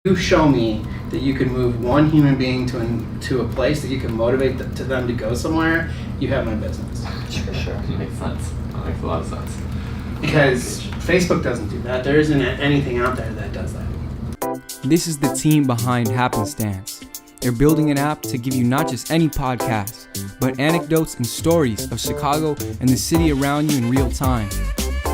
You show me that you can move one human being to a place that you can motivate to them to go somewhere, you have my business. Sure. Makes sense. That makes a lot of sense. Because Facebook doesn't do that. There isn't anything out there that does that. This is the team behind Happenstance. They're building an app to give you not just any podcast, but anecdotes and stories of Chicago and the city around you in real time.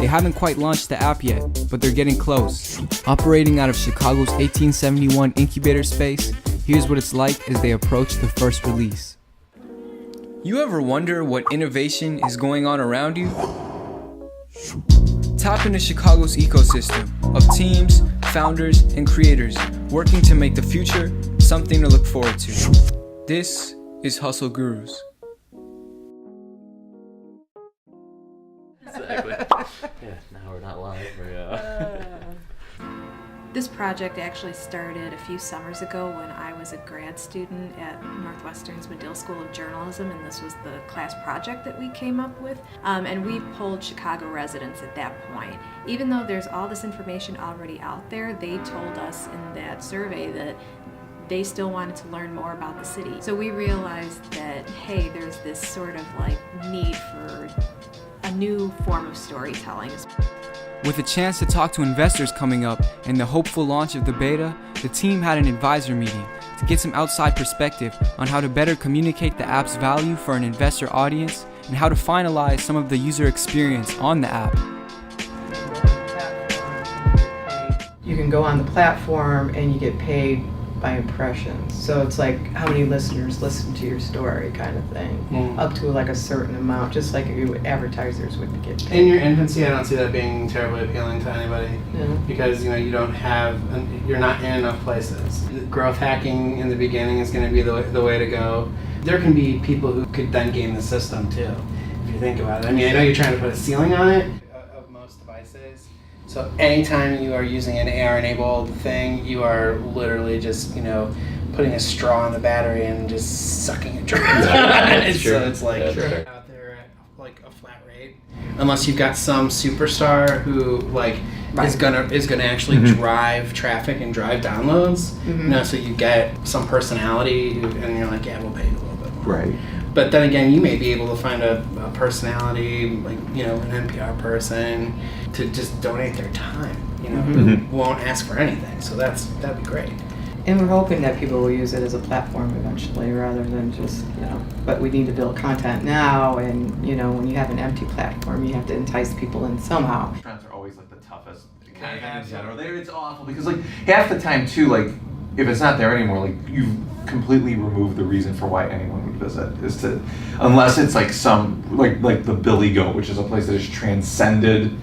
They haven't quite launched the app yet, but they're getting close. Operating out of Chicago's 1871 incubator space, here's what it's like as they approach the first release. You ever wonder what innovation is going on around you? Tap into Chicago's ecosystem of teams, founders, and creators working to make the future something to look forward to. This is Hustle Gurus. Exactly. Yeah, now we're not live. This project actually started a few summers ago when I was a grad student at Northwestern's Medill School of Journalism, and this was the class project that we came up with. And we polled Chicago residents at that point. Even though there's all this information already out there, they told us in that survey that they still wanted to learn more about the city. So we realized that, hey, there's this sort of like need for a new form of storytelling. With a chance to talk to investors coming up and the hopeful launch of the beta, the team had an advisor meeting to get some outside perspective on how to better communicate the app's value for an investor audience and how to finalize some of the user experience on the app. You can go on the platform and you get paid by impressions. So it's like how many listeners listen to your story kind of thing, up to like a certain amount, just like advertisers would get paid. In your infancy, I don't see that being terribly appealing to anybody. Yeah. Because you don't have, you're not in enough places. Growth hacking in the beginning is going to be the way to go. There can be people who could then game the system too, if you think about it. I mean, I know you're trying to put a ceiling on it of most devices. So anytime you are using an AR-enabled thing, you are literally just, putting a straw in the battery and just sucking it dry. Yeah, So it's like out there at like a flat rate, unless you've got some superstar who is gonna actually drive traffic and drive downloads. So you get some personality, and you're like, yeah, we'll pay you a little bit more. Right. But then again, you may be able to find a personality, like, an NPR person, to just donate their time, who won't ask for anything. So that'd be great. And we're hoping that people will use it as a platform eventually rather than just, but we need to build content now, and, when you have an empty platform, you have to entice people in somehow. Restaurants are always like the toughest kind of thing in general. It's awful because half the time too, if it's not there anymore, you've completely removed the reason for why anyone would visit, unless it's some the Billy Goat, which is a place that has transcended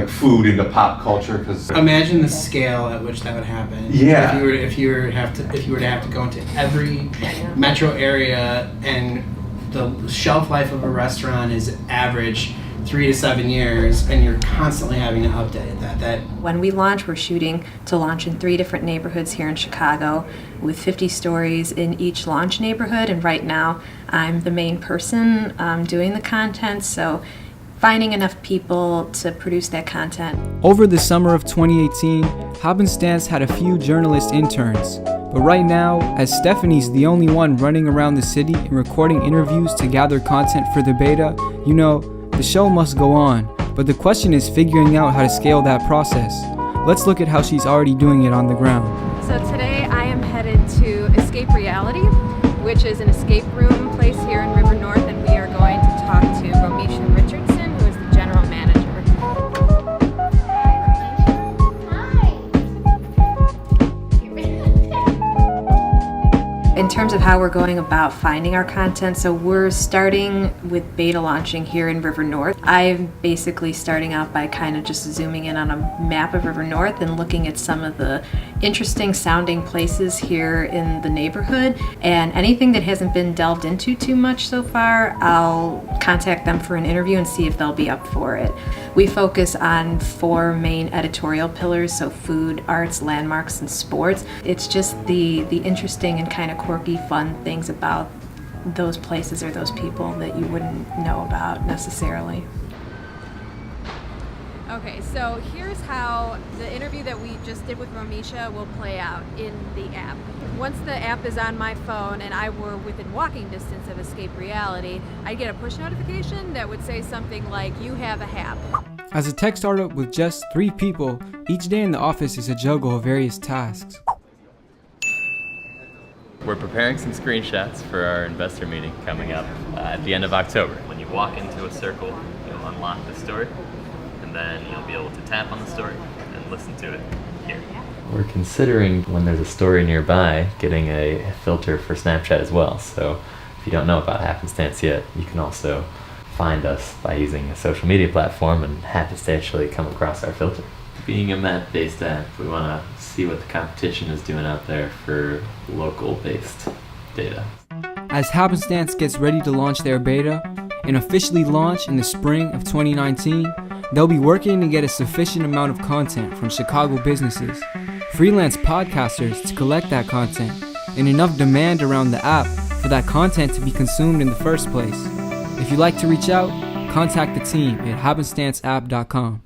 food into pop culture. Because imagine the scale at which that would happen. Yeah. If you were to have to go into every metro area, and the shelf life of a restaurant is average 3 to 7 years, and you're constantly having to update that. When we launch, we're shooting to launch in 3 different neighborhoods here in Chicago with 50 stories in each launch neighborhood. And right now, I'm the main person doing the content, so finding enough people to produce that content. Over the summer of 2018, Happenstance had a few journalist interns. But right now, as Stephanie's the only one running around the city and recording interviews to gather content for the beta, the show must go on, but the question is figuring out how to scale that process. Let's look at how she's already doing it on the ground. So today I am headed to Escape Reality, which is an escape room place here in River North, and we are going to talk to Romisha Richardson, who is the general manager. In terms of how we're going about finding our content, so we're starting with beta launching here in River North. I'm basically starting out by kind of just zooming in on a map of River North and looking at some of the interesting sounding places here in the neighborhood, and anything that hasn't been delved into too much so far, I'll contact them for an interview and see if they'll be up for it. We focus on 4 main editorial pillars, so food, arts, landmarks, and sports. It's just the interesting and kind of quirky, fun things about those places or those people that you wouldn't know about necessarily. Okay, so here's how the interview that we just did with Romisha will play out in the app. Once the app is on my phone and I were within walking distance of Escape Reality, I'd get a push notification that would say something like, "You have a Hap." As a tech startup with just 3 people, each day in the office is a juggle of various tasks. We're preparing some screenshots for our investor meeting coming up at the end of October. When you walk into a circle, you'll unlock the story, and then you'll be able to tap on the story and listen to it here. We're considering, when there's a story nearby, getting a filter for Snapchat as well. So if you don't know about Happenstance yet, you can also find us by using a social media platform and happenstantially come across our filter. Being a map-based app, we want to see what the competition is doing out there for local-based data. As Happenstance gets ready to launch their beta and officially launch in the spring of 2019, they'll be working to get a sufficient amount of content from Chicago businesses, freelance podcasters to collect that content, and enough demand around the app for that content to be consumed in the first place. If you'd like to reach out, contact the team at happenstanceapp.com.